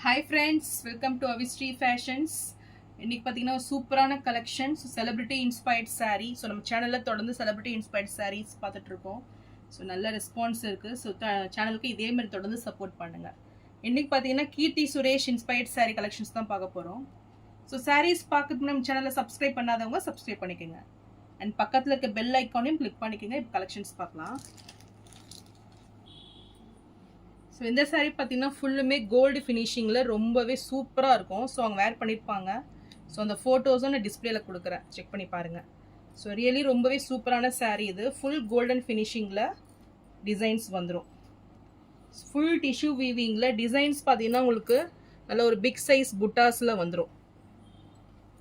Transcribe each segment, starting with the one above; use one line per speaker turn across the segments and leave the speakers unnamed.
Hi friends, welcome to Avistry Fashions. இன்னைக்கு பார்த்தீங்கன்னா சூப்பரான collections celebrity inspired saree. So நம்ம சேனலில் தொடர்ந்து செலிபிரிட்டி இன்ஸ்பயர்ட் sarees பார்த்துட்டு இருக்கோம். ஸோ நல்ல ரெஸ்பான்ஸ் இருக்குது. ஸோ சேனலுக்கு இதே மாதிரி தொடர்ந்து சப்போர்ட் பண்ணுங்கள். இன்னைக்கு பார்த்தீங்கன்னா Keerthy Suresh inspired saree collections தான் பார்க்க போகிறோம். ஸோ sarees பார்க்கறதுக்கு நம்ம சேனலை சப்ஸ்கிரைப் பண்ணாதவங்க சப்ஸ்கிரைப் பண்ணிக்கோங்க. அண்ட் பக்கத்தில் இருக்க பெல் ஐக்கானையும் கிளிக் பண்ணிக்கோங்க. இப்போ கலெக்ஷன்ஸ் பார்க்கலாம். ஸோ இந்த சாரீ பார்த்தீங்கன்னா ஃபுல்லுமே கோல்டு ஃபினிஷிங்கில் ரொம்பவே சூப்பராக இருக்கும். ஸோ அவங்க வேர் பண்ணியிருப்பாங்க. ஸோ அந்த ஃபோட்டோஸும் நான் டிஸ்பிளேல கொடுக்குறேன், செக் பண்ணி பாருங்கள். ஸோ ரியலி ரொம்பவே சூப்பரான சாரீ இது. ஃபுல் கோல்டன் ஃபினிஷிங்கில் டிசைன்ஸ் வந்துடும். ஃபுல் டிஷ்யூ வீவிங்கில் டிசைன்ஸ் பார்த்தீங்கன்னா உங்களுக்கு நல்ல ஒரு பிக் சைஸ் புட்டாஸில் வந்துடும்.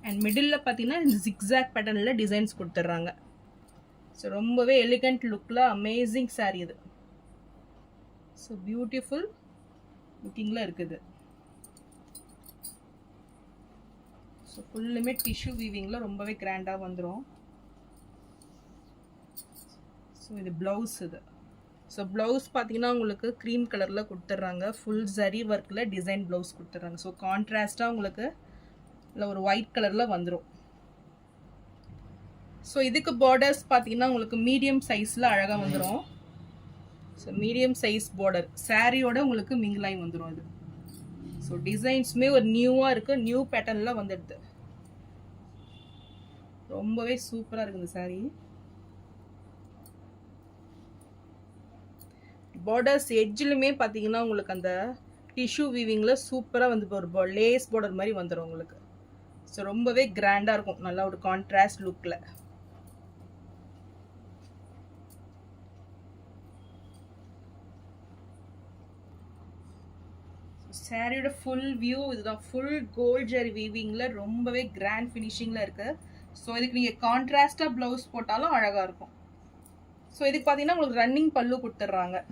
அண்ட் மிடில் பார்த்தீங்கன்னா இந்த ஜிக்ஸாக் பேட்டர்னில் டிசைன்ஸ் கொடுத்துட்றாங்க. ஸோ ரொம்பவே எலிகண்ட் லுக்கில் அமேசிங் சாரீ இது. ஸோ பியூட்டிஃபுல் லுக்கிங்கில் இருக்குது. ஸோ ஃபுல்லுமே டிஷ்யூ வீவிங்கில் ரொம்பவே கிராண்டாக வந்துடும். ஸோ இது ப்ளவுஸ் இது. ஸோ ப்ளவுஸ் பார்த்தீங்கன்னா உங்களுக்கு க்ரீம் கலரில் கொடுத்துட்றாங்க. ஃபுல் ஜரி ஒர்க்கில் டிசைன் ப்ளவுஸ் கொடுத்துட்றாங்க. ஸோ கான்ட்ராஸ்டாக உங்களுக்கு இல்லை ஒரு ஒயிட் கலரில் வந்துடும். ஸோ இதுக்கு பார்டர்ஸ் பார்த்தீங்கன்னா உங்களுக்கு மீடியம் சைஸில் அழகாக வந்துடும். ஸோ மீடியம் சைஸ் பார்டர் சாரியோட உங்களுக்கு மிங்கிளாகி வந்துடும் அது. ஸோ டிசைன்ஸுமே ஒரு நியூவாக இருக்குது, நியூ பேட்டர்னில் வந்துடுது. ரொம்பவே சூப்பராக இருக்குது இந்த சாரீ. பார்டர்ஸ் எட்ஜிலுமே பார்த்தீங்கன்னா உங்களுக்கு அந்த டிஷ்யூ வீவிங்கில் சூப்பராக வந்து ஒரு லேஸ் பார்டர் மாதிரி வந்துடும் உங்களுக்கு. ஸோ ரொம்பவே கிராண்டாக இருக்கும், நல்லா ஒரு கான்ட்ராஸ்ட் லுக்கில். சாரியோட ஃபுல் வியூ இதுதான். ஃபுல் கோல்ட் ஜரி வீவிங்கில் ரொம்பவே கிராண்ட் ஃபினிஷிங்கில் இருக்குது. ஸோ இதுக்கு நீங்கள் கான்ட்ராஸ்டாக ப்ளவுஸ் போட்டாலும் அழகாக இருக்கும். ஸோ இதுக்கு பார்த்தீங்கன்னா உங்களுக்கு ரன்னிங் பல்லு கொடுத்துட்றாங்க.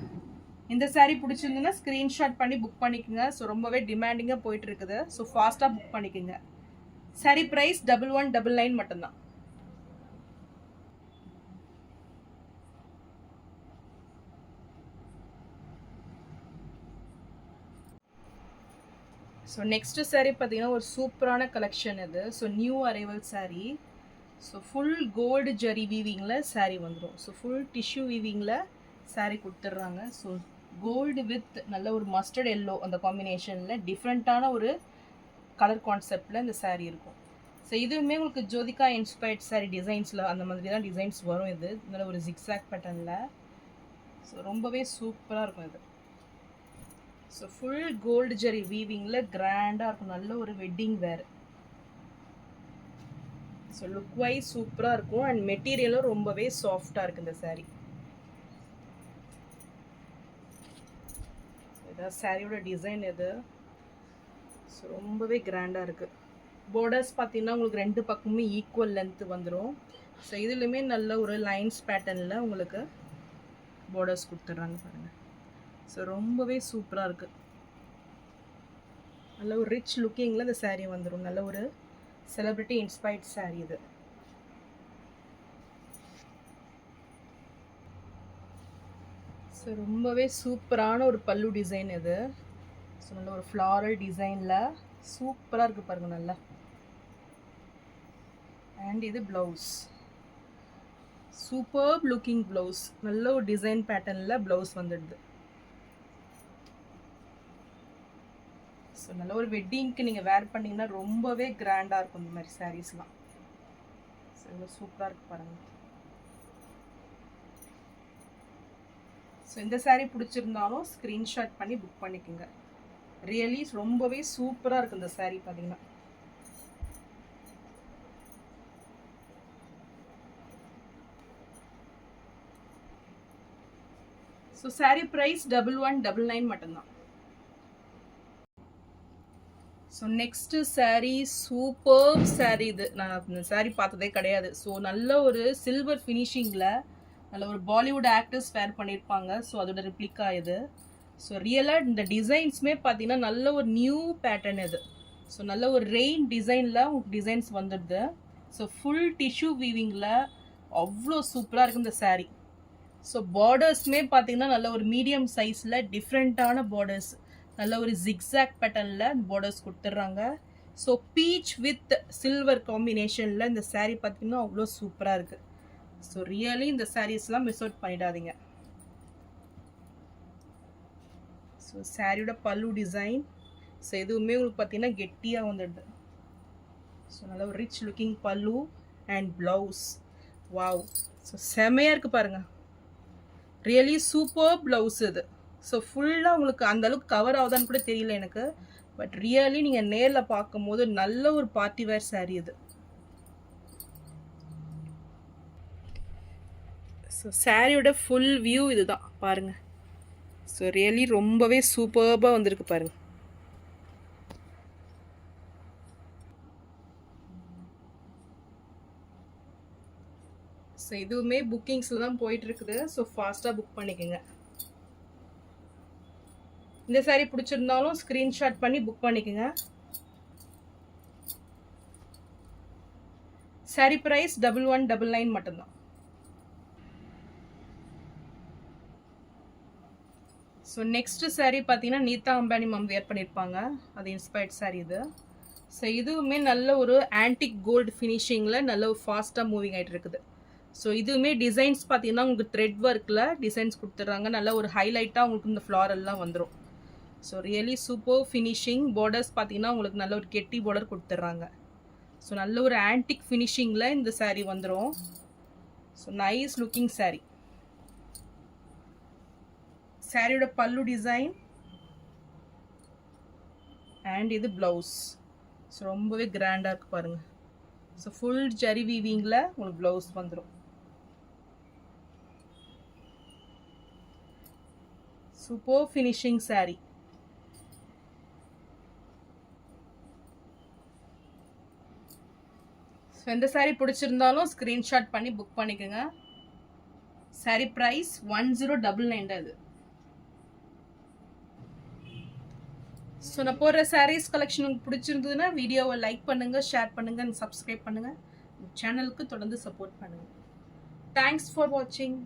இந்த சாரீ பிடிச்சிருந்துன்னா ஸ்க்ரீன்ஷாட் பண்ணி புக் பண்ணிக்கோங்க. ஸோ ரொம்பவே டிமாண்டிங்காக போயிட்டு இருக்குது. ஸோ ஃபாஸ்ட்டாக புக் பண்ணிக்கோங்க. சாரீ ப்ரைஸ் 1199 மட்டும்தான். ஸோ நெக்ஸ்ட்டு சாரீ பார்த்தீங்கன்னா ஒரு சூப்பரான கலெக்ஷன் இது. So new arrival sari. So full gold zari வீவிங்கில் சாரீ வந்துடும். ஸோ ஃபுல் டிஷ்யூ வீவிங்கில் சாரீ கொடுத்துட்றாங்க. ஸோ கோல்டு வித் நல்ல ஒரு மஸ்டர்ட் எல்லோ அந்த காம்பினேஷனில் டிஃப்ரெண்ட்டான ஒரு கலர் கான்செப்டில் இந்த சாரீ இருக்கும். ஸோ இதுவுமே உங்களுக்கு ஜோதிகா இன்ஸ்பயர்ட் சாரீ டிசைன்ஸில் அந்த மாதிரி தான் டிசைன்ஸ் வரும். இது நல்ல ஒரு ஜிக்ஸாக் பேட்டர்னில். ஸோ ரொம்பவே சூப்பராக இருக்கும் இது. ஸோ ஃபுல் கோல்டு ஜரி வீவிங்கில் கிராண்டாக இருக்கும், நல்ல ஒரு வெட்டிங் வேர். ஸோ லுக் வைஸ் சூப்பராக இருக்கும். அண்ட் மெட்டீரியலும் ரொம்பவே சாஃப்டாக இருக்குது இந்த சாரீ. இதான் சாரியோட டிசைன் இது. ஸோ ரொம்பவே கிராண்டாக இருக்குது. பார்டர்ஸ் பார்த்தீங்கன்னா உங்களுக்கு ரெண்டு பக்கமுமே ஈக்குவல் லென்த்து வந்துடும். ஸோ இதுலையுமே நல்ல ஒரு லைன்ஸ் பேட்டர்னில் உங்களுக்கு பார்டர்ஸ் கொடுத்துட்றாங்க பாருங்கள். ஸோ ரொம்பவே சூப்பராக இருக்குது. நல்ல ஒரு ரிச் லுக்கிங்கில் இந்த சாரீ வந்துடும். நல்ல ஒரு செலிபிரிட்டி இன்ஸ்பயர்ட் சாரீ இது. ஸோ ரொம்பவே சூப்பரான ஒரு பல்லு டிசைன் இது. ஸோ நல்ல ஒரு ஃப்ளாரல் டிசைனில் சூப்பராக இருக்குது பாருங்கள் நல்லா. அண்ட் இது ப்ளவுஸ், சூப்பர் லுக்கிங் ப்ளவுஸ். நல்ல ஒரு டிசைன் பேட்டர்னில் ப்ளவுஸ் வந்துடுது. ஸோ நல்ல ஒரு வெட்டிங்க்கு நீங்கள் வேர் பண்ணிங்கன்னா ரொம்பவே கிராண்டாக இருக்கும் இந்த மாதிரி சாரீஸ்லாம். ஸோ இவ்வளோ சூப்பராக இருக்குது பாருங்கள். ஸோ இந்த சாரீ பிடிச்சிருந்தாலும் ஸ்க்ரீன்ஷாட் பண்ணி புக் பண்ணிக்கோங்க. ரியலி ரொம்பவே சூப்பராக இருக்குது இந்த சாரீ பார்த்தீங்கன்னா. ஸோ சாரீ ப்ரைஸ் 1199 மட்டும்தான். So next sari super sari இது. நான் இந்த சாரீ பார்த்ததே கிடையாது. ஸோ நல்ல ஒரு சில்வர் ஃபினிஷிங்கில் நல்ல ஒரு பாலிவுட் ஆக்டர்ஸ் வேர் பண்ணியிருப்பாங்க. ஸோ அதோட ரிப்ளிக்கா இது. ஸோ ரியலாக இந்த டிசைன்ஸுமே பார்த்தீங்கன்னா நல்ல ஒரு நியூ பேட்டர்ன் இது. ஸோ நல்ல ஒரு ரெயின் டிசைனில் டிசைன்ஸ் வந்துடுது. ஸோ ஃபுல் டிஷ்யூ வீவிங்கில் அவ்வளோ சூப்பராக இருக்குது இந்த சாரீ. ஸோ பார்டர்ஸ்மே பார்த்தீங்கன்னா நல்ல ஒரு மீடியம் சைஸில் டிஃப்ரெண்ட்டான பார்டர்ஸ். நல்ல ஒரு ஜிக்ஸாக் பேட்டர்னில் பார்டர்ஸ் கொடுத்துட்றாங்க. ஸோ பீச் வித் சில்வர் காம்பினேஷனில் இந்த saree பார்த்தீங்கன்னா அவ்வளோ சூப்பராக இருக்குது. ஸோ ரியலி இந்த சாரீஸ்லாம் மிஸ் அவுட் பண்ணிடாதீங்க. ஸோ சாரியோட பல்லு டிசைன், ஸோ எதுவுமே உங்களுக்கு பார்த்தீங்கன்னா கெட்டியாக வந்துடுது. ஸோ நல்ல ஒரு ரிச் லுக்கிங் பல்லு அண்ட் ப்ளவுஸ். வாவ், ஸோ செமையாக இருக்குது பாருங்கள். ரியலி சூப்பர் ப்ளவுஸ் இது. ஸோ ஃபுல்லாக உங்களுக்கு அந்தளவுக்கு கவர் ஆகுதான்னு கூட தெரியல எனக்கு. பட் ரியலி நீங்கள் நேரில் பார்க்கும்போது நல்ல ஒரு பார்ட்டி வேர் சாரீ இது. ஸோ சாரியோட ஃபுல் வியூ இதுதான் பாருங்கள். ஸோ ரியலி ரொம்பவே சூப்பர்பாக வந்திருக்கு பாருங்கள். ஸோ இதுவுமே புக்கிங்ஸில் தான் போயிட்டுருக்குது. ஸோ ஃபாஸ்ட்டாக புக் பண்ணிக்கோங்க. இந்த சாரீ பிடிச்சிருந்தாலும் ஸ்க்ரீன்ஷாட் பண்ணி புக் பண்ணிக்கோங்க. சாரீ ப்ரைஸ் 1199 மட்டும்தான். ஸோ நெக்ஸ்ட்டு சாரீ பார்த்தீங்கன்னா நீதா அம்பானி மேம் வேர் பண்ணியிருப்பாங்க. அது இன்ஸ்பயர்ட் சாரீ இது. ஸோ இதுவுமே நல்ல ஒரு ஆன்டிக் கோல்டு ஃபினிஷிங்கில் நல்ல ஒரு ஃபாஸ்ட்டாக மூவிங் ஆகிட்டு இருக்குது. ஸோ இதுவுமே டிசைன்ஸ் பார்த்தீங்கன்னா உங்களுக்கு த்ரெட் ஒர்க்கில் டிசைன்ஸ் கொடுத்துட்றாங்க. நல்ல ஒரு ஹைலைட்டாக உங்களுக்கு இந்த ஃப்ளாரெல்லாம் வந்துடும். So really super finishing. Borders பார்த்தீங்கன்னா உங்களுக்கு நல்ல ஒரு கெட்டி பார்டர் கொடுத்துட்றாங்க. ஸோ நல்ல ஒரு ஆன்டிக் ஃபினிஷிங்கில் இந்த சாரீ வந்துடும். So nice looking sari. சாரியோட பல்லு டிசைன் அண்ட் இது ப்ளவுஸ். ஸோ ரொம்பவே கிராண்டாக இருக்குது பாருங்கள். ஸோ ஃபுல் ஜரி வீவிங்கில் உங்களுக்கு ப்ளவுஸ் வந்துடும். Super finishing sari. ஸோ எந்த சாரீ பிடிச்சிருந்தாலும் ஸ்க்ரீன்ஷாட் பண்ணி புக் பண்ணிக்கோங்க. சாரீ ப்ரைஸ் 1099 அது. ஸோ நான் போடுற சாரீஸ் கலெக்ஷன் உங்களுக்கு பிடிச்சிருந்ததுன்னா வீடியோவை லைக் பண்ணுங்கள், ஷேர் பண்ணுங்கள், சப்ஸ்கிரைப் பண்ணுங்கள். சேனலுக்கு தொடர்ந்து சப்போர்ட் பண்ணுங்கள். தேங்க்ஸ் ஃபார் வாட்சிங்.